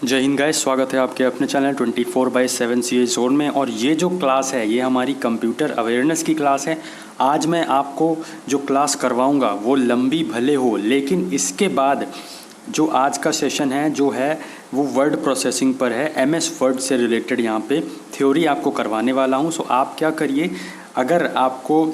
जय हिंद गाइस, स्वागत है आपके अपने चैनल 24/7 CA जोन में। और ये जो क्लास है ये हमारी कंप्यूटर अवेयरनेस की क्लास है। आज मैं आपको जो क्लास करवाऊंगा वो लंबी भले हो, लेकिन इसके बाद जो आज का सेशन है जो है वो वर्ड प्रोसेसिंग पर है। MS वर्ड से रिलेटेड यहाँ पे थ्योरी आपको करवाने वाला हूँ। सो आप क्या करिए, अगर आपको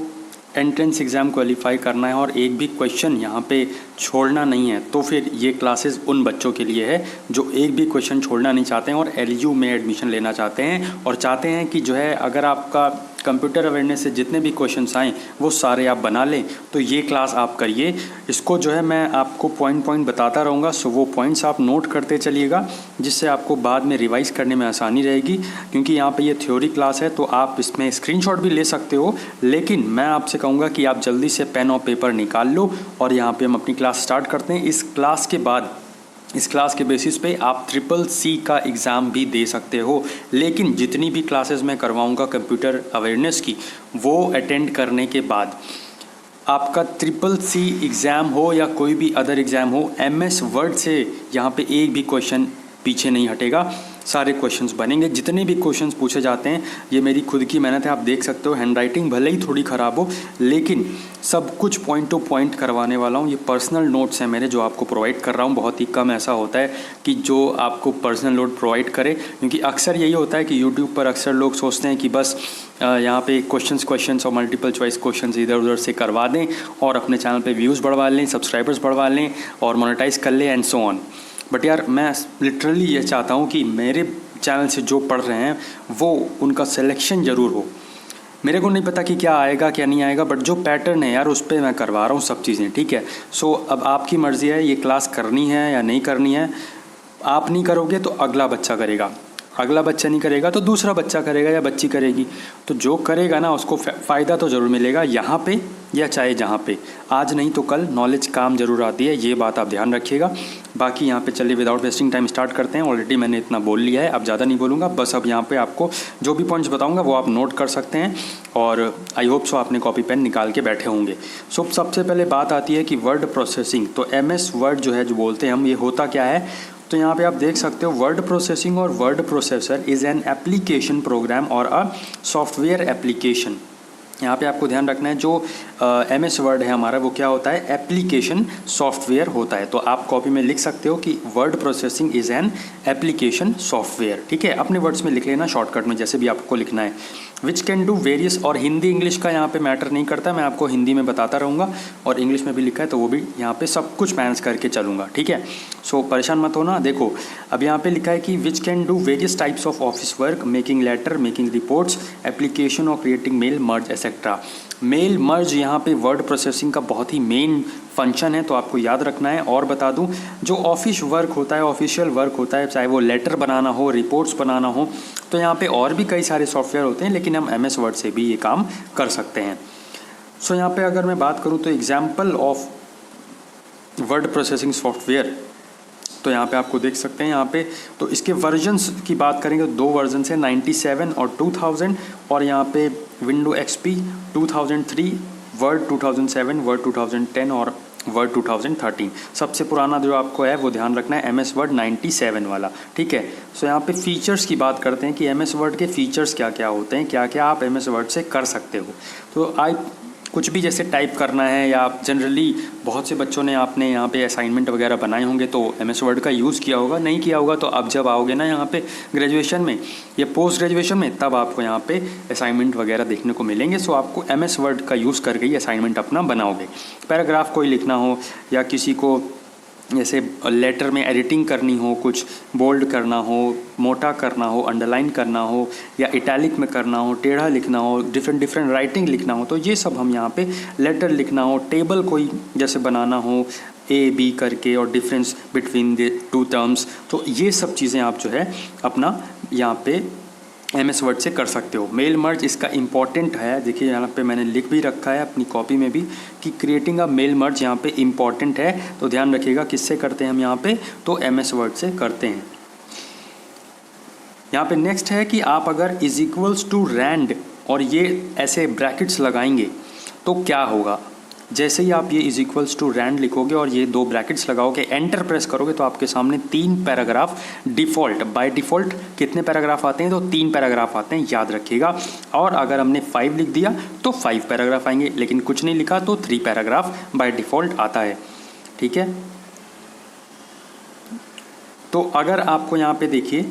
एंट्रेंस एग्ज़ाम क्वालिफाई करना है और एक भी क्वेश्चन यहाँ पे छोड़ना नहीं है तो फिर ये क्लासेस उन बच्चों के लिए है जो एक भी क्वेश्चन छोड़ना नहीं चाहते हैं और LU में एडमिशन लेना चाहते हैं और चाहते हैं कि जो है अगर आपका कंप्यूटर अवेयरनेस से जितने भी क्वेश्चंस आएँ वो सारे आप बना लें। तो ये क्लास आप करिए। इसको जो है मैं आपको पॉइंट बताता रहूँगा, सो वो पॉइंट्स आप नोट करते चलिएगा जिससे आपको बाद में रिवाइज़ करने में आसानी रहेगी। क्योंकि यहाँ पे ये थ्योरी क्लास है तो आप इसमें स्क्रीनशॉट भी ले सकते हो, लेकिन मैं आपसे कहूँगा कि आप जल्दी से पेन और पेपर निकाल लो और यहाँ पे हम अपनी क्लास स्टार्ट करते हैं। इस क्लास के बाद इस क्लास के बेसिस पे आप CCC का एग्ज़ाम भी दे सकते हो। लेकिन जितनी भी क्लासेस मैं करवाऊँगा कंप्यूटर अवेयरनेस की, वो अटेंड करने के बाद आपका CCC एग्ज़ाम हो या कोई भी अदर एग्ज़ाम हो, MS वर्ड से यहाँ पे एक भी क्वेश्चन पीछे नहीं हटेगा। सारे क्वेश्चंस बनेंगे। जितने भी क्वेश्चंस पूछे जाते हैं ये मेरी खुद की मेहनत है। आप देख सकते हो हैंडराइटिंग भले ही थोड़ी ख़राब हो, लेकिन सब कुछ पॉइंट टू पॉइंट करवाने वाला हूँ। ये पर्सनल नोट्स हैं मेरे जो आपको प्रोवाइड कर रहा हूँ। बहुत ही कम ऐसा होता है कि जो आपको पर्सनल नोट प्रोवाइड करे, क्योंकि अक्सर यही होता है कि यूट्यूब पर अक्सर लोग सोचते हैं कि बस यहाँ पे क्वेश्चंस और मल्टीपल चॉइस क्वेश्चंस इधर उधर से करवा दें और अपने चैनल पे व्यूज़ बढ़वा लें, सब्सक्राइबर्स बढ़वा लें और मोनेटाइज कर लें एंड सो ऑन। बट यार मैं लिटरली ये चाहता हूँ कि मेरे चैनल से जो पढ़ रहे हैं वो उनका सिलेक्शन ज़रूर हो। मेरे को नहीं पता कि क्या आएगा क्या नहीं आएगा, बट जो पैटर्न है यार उस पर मैं करवा रहा हूँ सब चीज़ें, ठीक है। सो अब आपकी मर्ज़ी है ये क्लास करनी है या नहीं करनी है। आप नहीं करोगे तो अगला बच्चा करेगा, अगला बच्चा नहीं करेगा तो दूसरा बच्चा करेगा या बच्ची करेगी। तो जो करेगा ना उसको फ़ायदा तो ज़रूर मिलेगा यहाँ पे या चाहे जहाँ पे। आज नहीं तो कल नॉलेज काम ज़रूर आती है, ये बात आप ध्यान रखिएगा। बाकी यहाँ पे चलिए विदाउट वेस्टिंग टाइम स्टार्ट करते हैं। ऑलरेडी मैंने इतना बोल लिया है, अब ज़्यादा नहीं बोलूँगा। बस अब यहाँ पे आपको जो भी पॉइंट्स बताऊँगा वो आप नोट कर सकते हैं और आई होप सो आपने कॉपी पेन निकाल के बैठे होंगे। सो सबसे पहले बात आती है कि वर्ड प्रोसेसिंग। तो MS वर्ड जो है जो बोलते हैं हम, ये होता क्या है। तो यहाँ पे आप देख सकते हो वर्ड प्रोसेसिंग और word processor is an application program और अ सॉफ्टवेयर एप्लीकेशन। यहाँ पे आपको ध्यान रखना है जो MS वर्ड है हमारा वो क्या होता है, एप्लीकेशन सॉफ्टवेयर होता है। तो आप कॉपी में लिख सकते हो कि word processing is an application software, ठीक है। अपने वर्ड्स में लिख लेना शॉर्टकट में जैसे भी आपको लिखना है। विच कैन डू वेरियस, और हिंदी इंग्लिश का यहाँ पे मैटर नहीं करता, मैं आपको हिंदी में बताता रहूँगा और इंग्लिश में भी लिखा है तो वो भी यहाँ पे सब कुछ मैनेज करके चलूँगा, ठीक है। सो परेशान मत होना। देखो अब यहाँ पे लिखा है कि which can do various types of office work, making letter, making reports, application और creating mail, merge etcetera. Mail merge यहाँ पे वर्ड प्रोसेसिंग का बहुत ही मेन फंक्शन है, तो आपको याद रखना है। और बता दूं जो ऑफिस वर्क होता है, ऑफिशियल वर्क होता है, चाहे वो लेटर बनाना हो, रिपोर्ट्स बनाना हो, तो यहाँ पे और भी कई सारे सॉफ्टवेयर होते हैं, लेकिन हम MS वर्ड से भी ये काम कर सकते हैं। सो यहाँ पे अगर मैं बात करूँ तो example of word processing software, तो यहाँ पे आपको देख सकते हैं। यहाँ पे तो इसके वर्जन्स की बात करेंगे तो 2 वर्जन है, 97 और 2000। और यहाँ पे विंडो XP 2003, वर्ड 2007, वर्ड 2010 और वर्ड 2013। सबसे पुराना जो आपको है वो ध्यान रखना है MS वर्ड 97 वाला, ठीक है। सो यहाँ पे फीचर्स की बात करते हैं कि MS वर्ड के फीचर्स क्या क्या होते हैं, क्या क्या आप MS वर्ड से कर सकते हो। तो कुछ भी जैसे टाइप करना है या जनरली बहुत से बच्चों ने आपने यहाँ पे असाइनमेंट वगैरह बनाए होंगे तो MS वर्ड का यूज़ किया होगा, नहीं किया होगा तो अब जब आओगे ना यहाँ पे ग्रेजुएशन में या पोस्ट ग्रेजुएशन में तब आपको यहाँ पे असाइनमेंट वगैरह देखने को मिलेंगे। सो आपको MS वर्ड का यूज़ करके ही असाइनमेंट अपना बनाओगे। पैराग्राफ कोई लिखना हो या किसी को जैसे लेटर में एडिटिंग करनी हो, कुछ बोल्ड करना हो, मोटा करना हो, अंडरलाइन करना हो या इटैलिक में करना हो, टेढ़ा लिखना हो, डिफरेंट राइटिंग लिखना हो, तो ये सब हम यहाँ पे लेटर लिखना हो, टेबल कोई जैसे बनाना हो A B करके और डिफरेंस बिटवीन द 2 टर्म्स, तो ये सब चीज़ें आप जो है अपना यहाँ पे MS वर्ड से कर सकते हो। मेल मर्ज इसका इम्पॉर्टेंट है, देखिए यहाँ पे मैंने लिख भी रखा है अपनी कॉपी में भी कि क्रिएटिंग अ मेल मर्ज यहाँ पे इम्पॉर्टेंट है, तो ध्यान रखिएगा किससे करते हैं हम यहाँ पे, तो MS वर्ड से करते हैं। यहाँ पे नेक्स्ट है कि आप अगर इज इक्वल्स टू रैंड और ये ऐसे ब्रैकेट्स लगाएंगे तो क्या होगा। जैसे ही आप ये इज इक्वल्स टू रैंड लिखोगे और ये 2 ब्रैकेट्स लगाओगे, एंटर प्रेस करोगे तो आपके सामने 3 पैराग्राफ डिफ़ॉल्ट, बाय डिफ़ॉल्ट कितने पैराग्राफ आते हैं, तो 3 पैराग्राफ आते हैं, याद रखिएगा। और अगर हमने 5 लिख दिया तो 5 पैराग्राफ आएंगे, लेकिन कुछ नहीं लिखा तो 3 पैराग्राफ बाय डिफ़ॉल्ट आता है, ठीक है। तो अगर आपको यहाँ पे देखिए,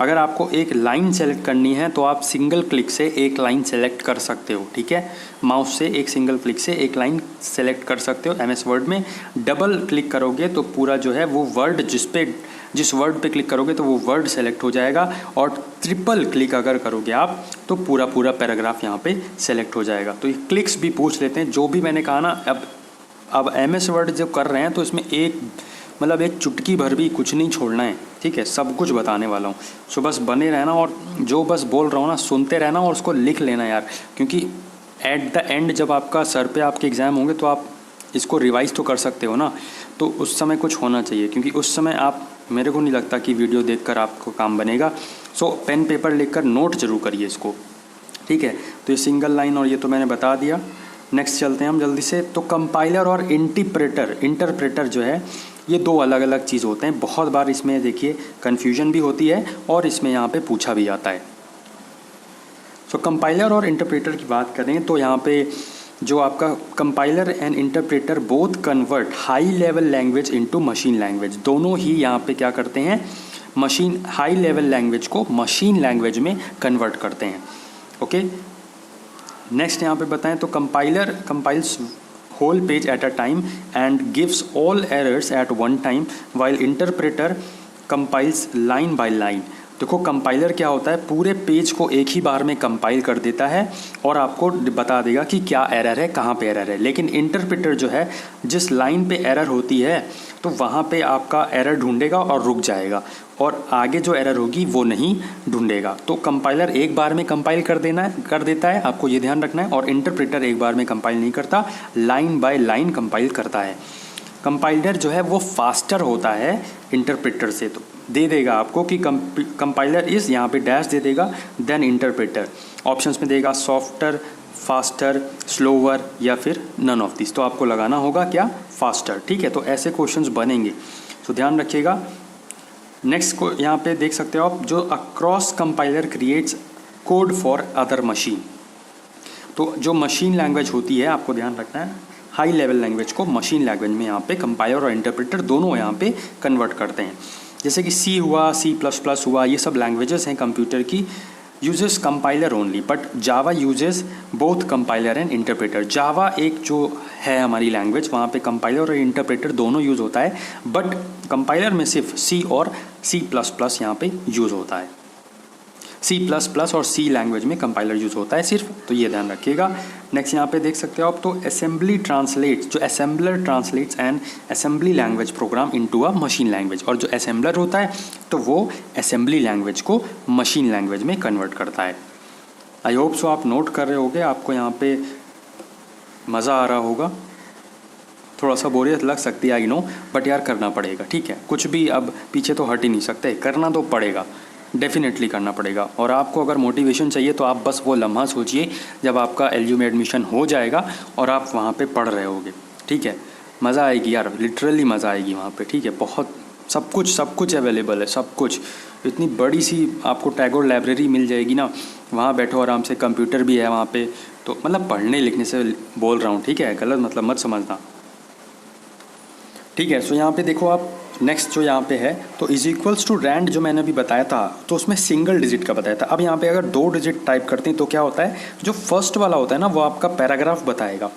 अगर आपको एक लाइन सेलेक्ट करनी है तो आप सिंगल क्लिक से एक लाइन सेलेक्ट कर सकते हो, ठीक है। माउस से एक सिंगल क्लिक से एक लाइन सेलेक्ट कर सकते हो एमएस वर्ड में। डबल क्लिक करोगे तो पूरा जो है वो वर्ड, जिस वर्ड पे क्लिक करोगे तो वो वर्ड सेलेक्ट हो जाएगा, और ट्रिपल क्लिक अगर करोगे आप तो पूरा पैराग्राफ यहाँ पे सेलेक्ट हो जाएगा। तो ये क्लिक्स भी पूछ लेते हैं, जो भी मैंने कहा ना। अब एमएस वर्ड जब कर रहे हैं तो इसमें एक चुटकी भर भी कुछ नहीं छोड़ना है, ठीक है। सब कुछ बताने वाला हूँ, सो बस बने रहना और जो बस बोल रहा हूँ ना सुनते रहना और उसको लिख लेना यार, क्योंकि एट द एंड जब आपका सर पे आपके एग्ज़ाम होंगे तो आप इसको रिवाइज़ तो कर सकते हो ना, तो उस समय कुछ होना चाहिए, क्योंकि उस समय आप, मेरे को नहीं लगता कि वीडियो देखकर आपको काम बनेगा। सो पेन पेपर लेकर नोट जरूर करिए इसको, ठीक है। तो ये सिंगल लाइन और ये तो मैंने बता दिया। नेक्स्ट चलते हैं हम जल्दी से। तो कंपाइलर और इंटरप्रेटर जो है ये 2 अलग अलग चीज़ होते हैं। बहुत बार इसमें देखिए कन्फ्यूजन भी होती है और इसमें यहाँ पे पूछा भी जाता है। सो कंपाइलर और इंटरप्रेटर की बात करें तो यहाँ पे जो आपका compiler and interpreter both convert high level language into machine language. दोनों ही यहाँ पे क्या करते हैं, हाई लेवल लैंग्वेज को मशीन लैंग्वेज में कन्वर्ट करते हैं, ओके। नेक्स्ट यहाँ पे बताएं तो compiler compiles whole page at a time and gives all errors at one time, while interpreter compiles line by line। देखो कंपाइलर क्या होता है, पूरे पेज को एक ही बार में कंपाइल कर देता है और आपको बता देगा कि क्या एरर है, कहाँ पे एरर है। लेकिन इंटरप्रेटर जो है, जिस लाइन पे एरर होती है तो वहाँ पे आपका एरर ढूंढेगा और रुक जाएगा, और आगे जो एरर होगी वो नहीं ढूंढेगा। तो कंपाइलर एक बार में कंपाइल कर देता है, आपको ये ध्यान रखना है, और इंटरप्रेटर एक बार में कंपाइल नहीं करता, लाइन बाय लाइन कंपाइल करता है। कंपाइलर जो है वो फास्टर होता है इंटरप्रेटर से, तो दे देगा आपको कि कंपाइलर इज़, यहाँ पे डैश दे देगा, देन इंटरप्रेटर ऑप्शंस में देगा सॉफ्टर, फास्टर, स्लोवर या फिर नन ऑफ दिस। तो आपको लगाना होगा क्या, फास्टर, ठीक है। तो ऐसे क्वेश्चंस बनेंगे, तो ध्यान रखिएगा। नेक्स्ट को यहाँ पे देख सकते हो आप, जो across compiler creates code for other machine. तो जो मशीन लैंग्वेज होती है, आपको ध्यान रखना है, हाई लेवल लैंग्वेज को मशीन लैंग्वेज में यहाँ पे कंपाइलर और इंटरप्रेटर दोनों यहाँ पे कन्वर्ट करते हैं। जैसे कि सी हुआ, C++ हुआ, ये सब लैंग्वेजेस हैं कंप्यूटर की, uses compiler only, but Java uses both compiler and interpreter. Java एक जो है हमारी लैंग्वेज, वहाँ पे कंपाइलर और इंटरप्रेटर दोनों यूज़ होता है, बट कंपाइलर में सिर्फ C और C++ यहाँ पे यूज़ होता है। C++ और C लैंग्वेज में कंपाइलर यूज़ होता है सिर्फ, तो ये ध्यान रखिएगा। नेक्स्ट यहाँ पे देख सकते हो आप, तो असेंबली ट्रांसलेट्स, जो assembler translates and assembly language program into a machine language, और जो असेंबलर होता है तो वो असेंबली लैंग्वेज को मशीन लैंग्वेज में कन्वर्ट करता है। आई होप सो आप नोट कर रहे होगे, आपको यहाँ पे मज़ा आ रहा होगा। थोड़ा सा बोरियत लग सकती है, आई नो, बट यार करना पड़ेगा, ठीक है। कुछ भी अब पीछे तो हट ही नहीं सकते, करना तो पड़ेगा, डेफिनेटली करना पड़ेगा। और आपको अगर मोटिवेशन चाहिए तो आप बस वो लम्हा सोचिए जब आपका LU में एडमिशन हो जाएगा और आप वहाँ पे पढ़ रहे होगे, ठीक है। मज़ा आएगी यार, लिटरली मज़ा आएगी वहाँ पे, ठीक है। बहुत सब कुछ अवेलेबल है, सब कुछ। इतनी बड़ी सी आपको टैगोर लाइब्रेरी मिल जाएगी ना, वहाँ बैठो आराम से, कंप्यूटर भी है वहाँ पे। तो मतलब पढ़ने लिखने से बोल रहा हूँ, ठीक है, गलत मतलब मत समझना, ठीक है। सो यहाँ पे देखो आप, नेक्स्ट जो यहाँ पे है तो इज इक्वल्स टू रैंड, जो मैंने अभी बताया था तो उसमें सिंगल डिजिट का बताया था। अब यहाँ पे अगर 2 डिजिट टाइप करते हैं तो क्या होता है, जो फर्स्ट वाला होता है ना वो आपका पैराग्राफ बताएगा,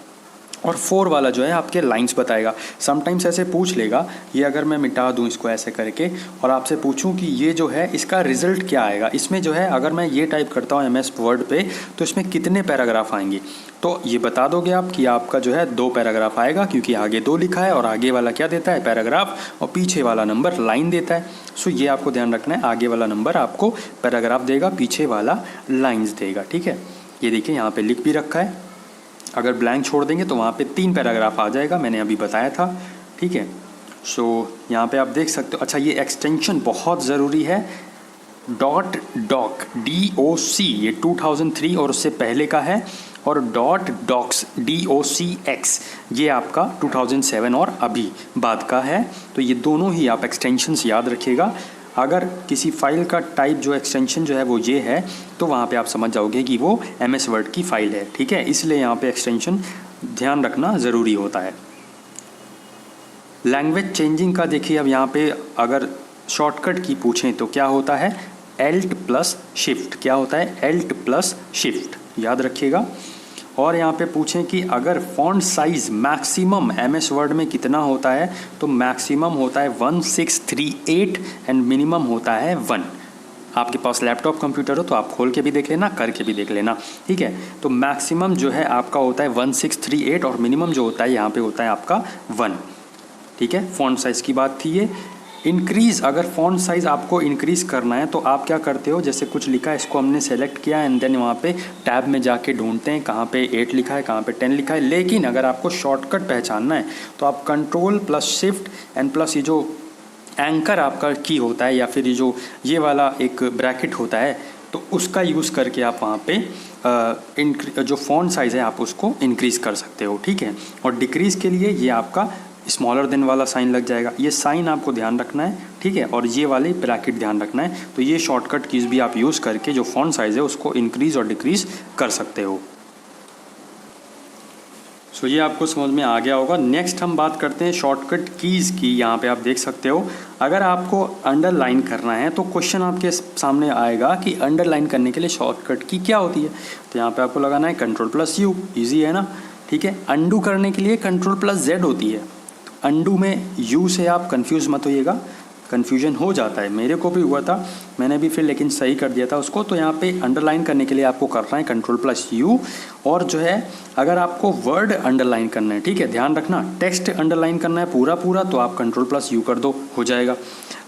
और 4 वाला जो है आपके लाइंस बताएगा। समटाइम्स ऐसे पूछ लेगा, ये अगर मैं मिटा दूँ इसको ऐसे करके और आपसे पूछूं कि ये जो है इसका रिजल्ट क्या आएगा, इसमें जो है अगर मैं ये टाइप करता हूँ MS वर्ड पे तो इसमें कितने पैराग्राफ आएंगे, तो ये बता दोगे आप कि आपका जो है 2 पैराग्राफ आएगा, क्योंकि आगे 2 लिखा है और आगे वाला क्या देता है, पैराग्राफ, और पीछे वाला नंबर लाइन देता है। सो ये आपको ध्यान रखना है, आगे वाला नंबर आपको पैराग्राफ देगा, पीछे वाला लाइन्स देगा, ठीक है। ये देखिए यहाँ पे लिख भी रखा है, अगर ब्लैंक छोड़ देंगे तो वहाँ पे 3 पैराग्राफ आ जाएगा, मैंने अभी बताया था, ठीक है। सो यहाँ पे आप देख सकते हो। अच्छा, ये एक्सटेंशन बहुत ज़रूरी है, .doc DOC, ये 2003 और उससे पहले का है, और .docx DOCX ये आपका 2007 और अभी बाद का है। तो ये दोनों ही आप एक्सटेंशंस याद रखिएगा। अगर किसी फाइल का टाइप जो एक्सटेंशन जो है वो ये है तो वहाँ पे आप समझ जाओगे कि वो MS वर्ड की फ़ाइल है, ठीक है। इसलिए यहाँ पे एक्सटेंशन ध्यान रखना ज़रूरी होता है। लैंग्वेज चेंजिंग का देखिए, अब यहाँ पे अगर शॉर्टकट की पूछें तो क्या होता है, Alt प्लस शिफ्ट। क्या होता है, Alt प्लस शिफ्ट, याद रखिएगा। और यहाँ पे पूछें कि अगर font size maximum MS word में कितना होता है, तो मैक्सिमम होता है 1638 एंड मिनिमम होता है 1। आपके पास लैपटॉप कंप्यूटर हो तो आप खोल के भी देख लेना, करके भी देख लेना, ठीक है। तो मैक्सिमम जो है आपका होता है 1638 और मिनिमम जो होता है यहाँ पे होता है आपका 1, ठीक है। फॉन्ट साइज़ की बात थी ये। इंक्रीज़, अगर फॉन्ट साइज़ आपको इंक्रीज़ करना है तो आप क्या करते हो, जैसे कुछ लिखा है इसको हमने सेलेक्ट किया एंड देन वहाँ पे टैब में जाके ढूंढते हैं कहाँ पे 8 लिखा है, कहाँ पे 10 लिखा है। लेकिन अगर आपको शॉर्टकट पहचानना है तो आप control plus shift and plus ये जो एंकर आपका की होता है या फिर ये वाला एक ब्रैकेट होता है तो उसका यूज़ करके आप वहाँ पे जो फॉन्ट साइज़ है आप उसको इंक्रीज़ कर सकते हो, ठीक है। और डिक्रीज़ के लिए ये आपका स्मॉलर देन वाला साइन लग जाएगा, ये साइन आपको ध्यान रखना है, ठीक है। और ये वाले ब्रैकेट ध्यान रखना है। तो ये शॉर्टकट कीज़ भी आप यूज़ करके जो फॉन्ट साइज़ है उसको इंक्रीज़ और डिक्रीज़ कर सकते हो। सो ये आपको समझ में आ गया होगा। नेक्स्ट हम बात करते हैं शॉर्टकट कीज़ की। यहाँ पे आप देख सकते हो, अगर आपको अंडरलाइन करना है तो क्वेश्चन आपके सामने आएगा कि अंडरलाइन करने के लिए शॉर्टकट की क्या होती है। तो यहाँ पे आपको लगाना है कंट्रोल प्लस यू, ईजी है ना, ठीक है। अंडू करने के लिए कंट्रोल प्लस जेड होती है। अंडू में यू से आप कंफ्यूज मत होइएगा, कन्फ्यूजन हो जाता है, मेरे को भी हुआ था, मैंने भी फिर लेकिन सही कर दिया था उसको। तो यहाँ पे अंडरलाइन करने के लिए आपको करना है कंट्रोल प्लस यू। और जो है अगर आपको वर्ड अंडरलाइन करना है, ठीक है, ध्यान रखना, टेक्स्ट अंडरलाइन करना है पूरा पूरा तो आप कंट्रोल प्लस यू कर दो, हो जाएगा।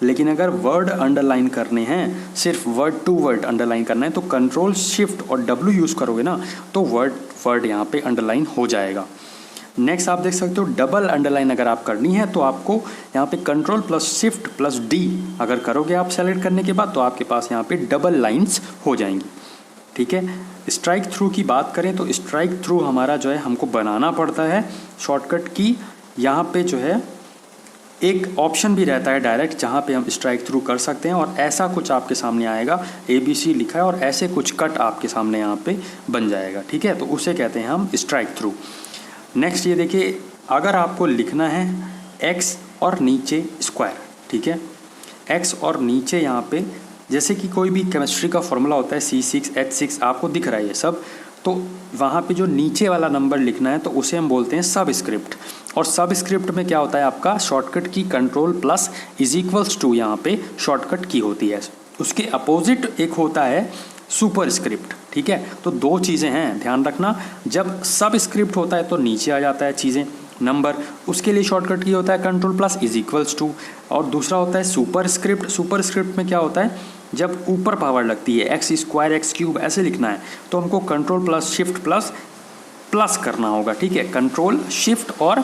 लेकिन अगर वर्ड अंडरलाइन करने हैं, सिर्फ वर्ड टू वर्ड अंडरलाइन करना है तो कंट्रोल शिफ्ट और W यूज़ करोगे ना तो वर्ड यहाँ पे अंडरलाइन हो जाएगा। नेक्स्ट आप देख सकते हो डबल अंडरलाइन अगर आप करनी है तो आपको यहाँ पे control plus shift plus D अगर करोगे आप सेलेक्ट करने के बाद तो आपके पास यहाँ पे डबल लाइंस हो जाएंगी, ठीक है। स्ट्राइक थ्रू की बात करें तो स्ट्राइक थ्रू हमारा जो है हमको बनाना पड़ता है शॉर्टकट की। यहाँ पे जो है एक ऑप्शन भी रहता है डायरेक्ट जहाँ पे हम स्ट्राइक थ्रू कर सकते हैं और ऐसा कुछ आपके सामने आएगा, ABC लिखा है और ऐसे कुछ कट आपके सामने यहाँ पे बन जाएगा, ठीक है। तो उसे कहते हैं हम स्ट्राइक थ्रू। नेक्स्ट ये देखिए, अगर आपको लिखना है x और नीचे स्क्वायर, ठीक है, x और नीचे यहाँ पे जैसे कि कोई भी केमिस्ट्री का फॉर्मूला होता है C6H6 आपको दिख रहा है ये सब, तो वहाँ पे जो नीचे वाला नंबर लिखना है तो उसे हम बोलते हैं सबस्क्रिप्ट। और सबस्क्रिप्ट में क्या होता है आपका शॉर्टकट की control plus is equals to यहाँ पे शॉर्टकट की होती है। उसके अपोजिट एक होता है सुपर स्क्रिप्ट, ठीक है। तो दो चीज़ें हैं, ध्यान रखना। जब सब स्क्रिप्ट होता है तो नीचे आ जाता है चीज़ें नंबर, उसके लिए शॉर्टकट की होता है control plus is equals to. और दूसरा होता है सुपर स्क्रिप्ट। सुपर स्क्रिप्ट में क्या होता है, जब ऊपर पावर लगती है x स्क्वायर x क्यूब ऐसे लिखना है तो हमको कंट्रोल प्लस शिफ्ट प्लस करना होगा, ठीक है। कंट्रोल शिफ्ट और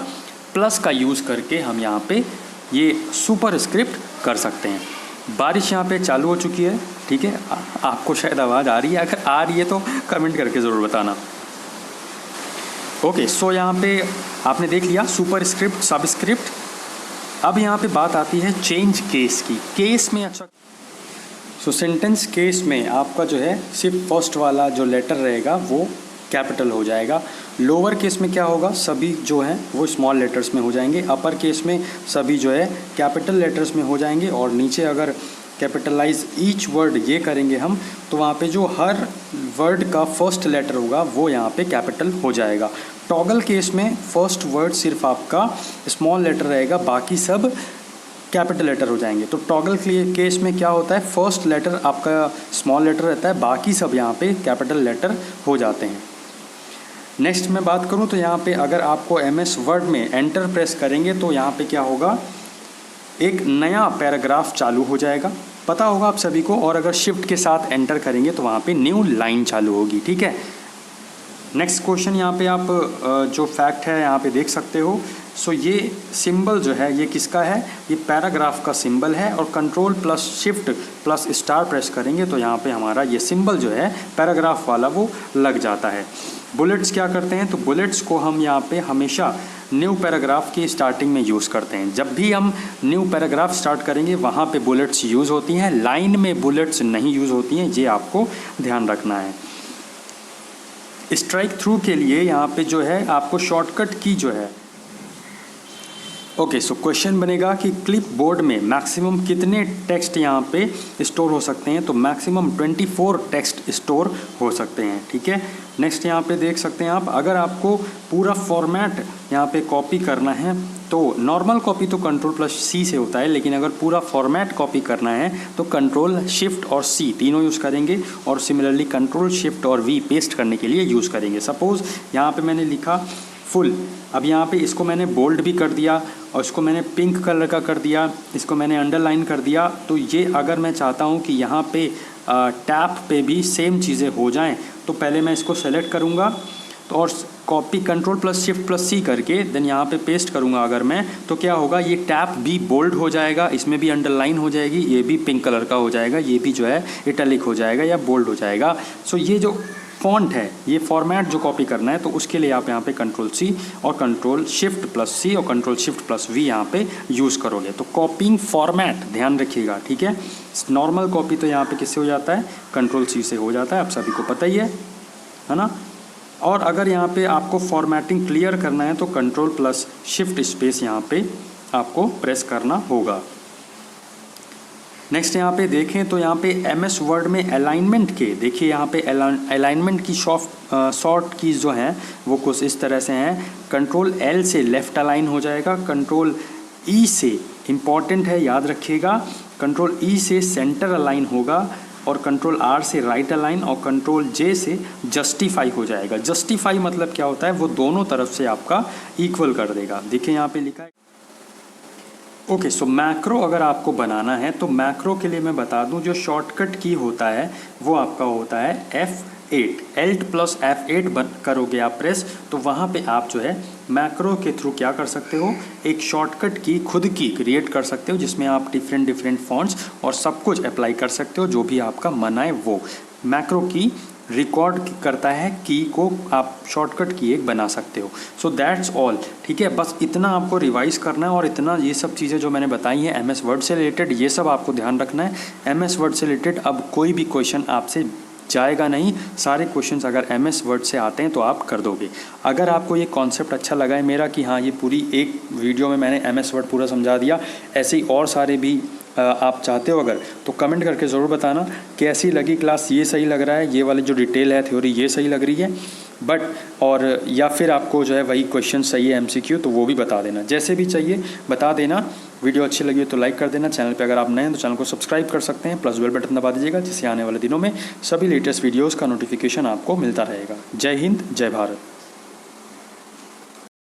प्लस का यूज़ करके हम यहाँ पे ये सुपर स्क्रिप्ट कर सकते हैं। बारिश यहाँ पे चालू हो चुकी है, ठीक है। आपको शायद आवाज़ आ रही है, अगर आ रही है तो कमेंट करके ज़रूर बताना। ओके, सो यहाँ पे आपने देख लिया सुपर स्क्रिप्ट सब स्क्रिप्ट। अब यहाँ पे बात आती है चेंज केस की। केस में अच्छा, सो सेंटेंस केस में आपका जो है सिर्फ फर्स्ट वाला जो लेटर रहेगा वो कैपिटल हो जाएगा। लोअर केस में क्या होगा, सभी जो हैं वो स्मॉल लेटर्स में हो जाएंगे। अपर केस में सभी जो है कैपिटल लेटर्स में हो जाएंगे। और नीचे अगर कैपिटलाइज ईच वर्ड ये करेंगे हम तो वहाँ पे जो हर वर्ड का फर्स्ट लेटर होगा वो यहाँ पे कैपिटल हो जाएगा। टॉगल केस में फर्स्ट वर्ड सिर्फ आपका स्मॉल लेटर रहेगा, बाकी सब कैपिटल लेटर हो जाएंगे। तो टॉगल केस में क्या होता है, फर्स्ट लेटर आपका स्मॉल लेटर रहता है, बाकी सब यहाँ पे कैपिटल लेटर हो जाते हैं। नेक्स्ट मैं बात करूँ तो यहाँ पे अगर आपको MS वर्ड में एंटर प्रेस करेंगे तो यहाँ पे क्या होगा, एक नया पैराग्राफ चालू हो जाएगा, पता होगा आप सभी को। और अगर शिफ्ट के साथ एंटर करेंगे तो वहाँ पे न्यू लाइन चालू होगी, ठीक है। नेक्स्ट क्वेश्चन यहाँ पे आप जो फैक्ट है यहाँ पे देख सकते हो सो ये सिंबल जो है ये किसका है, ये पैराग्राफ का सिंबल है, और control plus shift plus star press करेंगे तो यहाँ पे हमारा ये सिंबल जो है पैराग्राफ वाला वो लग जाता है। बुलेट्स क्या करते हैं, तो बुलेट्स को हम यहाँ पे हमेशा न्यू पैराग्राफ की स्टार्टिंग में यूज़ करते हैं। जब भी हम न्यू पैराग्राफ स्टार्ट करेंगे वहाँ पे बुलेट्स यूज़ होती हैं, लाइन में बुलेट्स नहीं यूज़ होती हैं, ये आपको ध्यान रखना है। स्ट्राइक थ्रू के लिए यहाँ पे जो है आपको शॉर्टकट की जो है, ओके सो क्वेश्चन बनेगा कि क्लिप बोर्ड में मैक्सिमम कितने टेक्स्ट यहाँ पे स्टोर हो सकते हैं, तो मैक्सिमम 24 टेक्स्ट स्टोर हो सकते हैं। ठीक है, नेक्स्ट यहाँ पे देख सकते हैं आप, अगर आपको पूरा फॉर्मेट यहाँ पे कॉपी करना है तो नॉर्मल कॉपी तो कंट्रोल प्लस सी से होता है, लेकिन अगर पूरा फॉर्मेट कॉपी करना है तो कंट्रोल शिफ्ट और सी तीनों यूज़ करेंगे, और सिमिलरली कंट्रोल शिफ्ट और वी पेस्ट करने के लिए यूज़ करेंगे। सपोज़ यहाँ पे मैंने लिखा फुल, अब यहाँ पे इसको मैंने बोल्ड भी कर दिया और इसको मैंने पिंक कलर का कर दिया, इसको मैंने अंडरलाइन कर दिया, तो ये अगर मैं चाहता हूँ कि यहाँ पे टैप पे भी सेम चीज़ें हो जाएं तो पहले मैं इसको सेलेक्ट करूँगा तो और copy control plus shift plus C करके देन यहाँ पे पेस्ट करूँगा अगर मैं, तो क्या होगा, ये टैप भी बोल्ड हो जाएगा, इसमें भी अंडरलाइन हो जाएगी, ये भी पिंक कलर का हो जाएगा, ये भी जो है इटैलिक हो जाएगा या बोल्ड हो जाएगा। सो ये जो फॉन्ट है, ये फॉर्मेट जो कॉपी करना है तो उसके लिए आप यहाँ पे कंट्रोल सी और कंट्रोल शिफ्ट प्लस सी और कंट्रोल शिफ्ट प्लस वी यहाँ पे यूज़ करोगे। तो कॉपिंग फॉर्मेट ध्यान रखिएगा, ठीक है। नॉर्मल कॉपी तो यहाँ पे किससे हो जाता है, कंट्रोल सी से हो जाता है, आप सभी को पता ही है ना। और अगर यहाँ पे आपको फॉर्मेटिंग क्लियर करना है तो कंट्रोल प्लस शिफ्ट स्पेस यहाँ पे आपको प्रेस करना होगा। नेक्स्ट यहाँ पे देखें तो यहाँ पे MS वर्ड में अलाइनमेंट के, देखिए यहाँ पे अलाइनमेंट की शॉर्ट कीज़ जो हैं वो कुछ इस तरह से हैं। कंट्रोल L से लेफ़्ट अलाइन हो जाएगा, कंट्रोल E से इम्पॉर्टेंट है याद रखिएगा, कंट्रोल E से सेंटर अलाइन होगा, और कंट्रोल R से राइट अलाइन, और कंट्रोल J से जस्टिफाई हो जाएगा। जस्टिफाई मतलब क्या होता है, वो दोनों तरफ से आपका इक्वल कर देगा। देखिए यहाँ पे लिखा है। ओके सो मैक्रो अगर आपको बनाना है तो मैक्रो के लिए मैं बता दूं, जो शॉर्टकट की होता है वो आपका होता है F8, Alt प्लस F8 करोगे आप प्रेस, तो वहाँ पे आप जो है मैक्रो के थ्रू क्या कर सकते हो, एक शॉर्टकट की खुद की क्रिएट कर सकते हो, जिसमें आप डिफरेंट फॉन्ट्स और सब कुछ अप्लाई कर सकते हो, जो भी आपका मन आए वो। मैक्रो की रिकॉर्ड करता है की को आप शॉर्टकट की एक बना सकते हो। सो दैट्स ऑल, ठीक है। बस इतना आपको रिवाइज़ करना है, और इतना ये सब चीज़ें जो मैंने बताई हैं MS वर्ड से रिलेटेड, ये सब आपको ध्यान रखना है। MS वर्ड से रिलेटेड अब कोई भी क्वेश्चन आपसे जाएगा नहीं, सारे क्वेश्चंस अगर MS वर्ड से आते हैं तो आप कर दोगे। अगर आपको ये कॉन्सेप्ट अच्छा लगा है मेरा कि हाँ ये पूरी एक वीडियो में मैंने MS वर्ड पूरा समझा दिया, ऐसे ही और सारे भी आप चाहते हो अगर, तो कमेंट करके ज़रूर बताना कैसी लगी क्लास, ये सही लग रहा है, ये वाली जो डिटेल है थ्योरी ये सही लग रही है बट, और या फिर आपको जो है वही क्वेश्चन सही है MCQ, तो वो भी बता देना, जैसे भी चाहिए बता देना। वीडियो अच्छी लगी तो लाइक कर देना, चैनल पे अगर आप नए हैं तो चैनल को सब्सक्राइब कर सकते हैं, प्लस बेल बटन दबा दीजिएगा, जिससे आने वाले दिनों में सभी लेटेस्ट वीडियोज़ का नोटिफिकेशन आपको मिलता रहेगा। जय हिंद, जय भारत।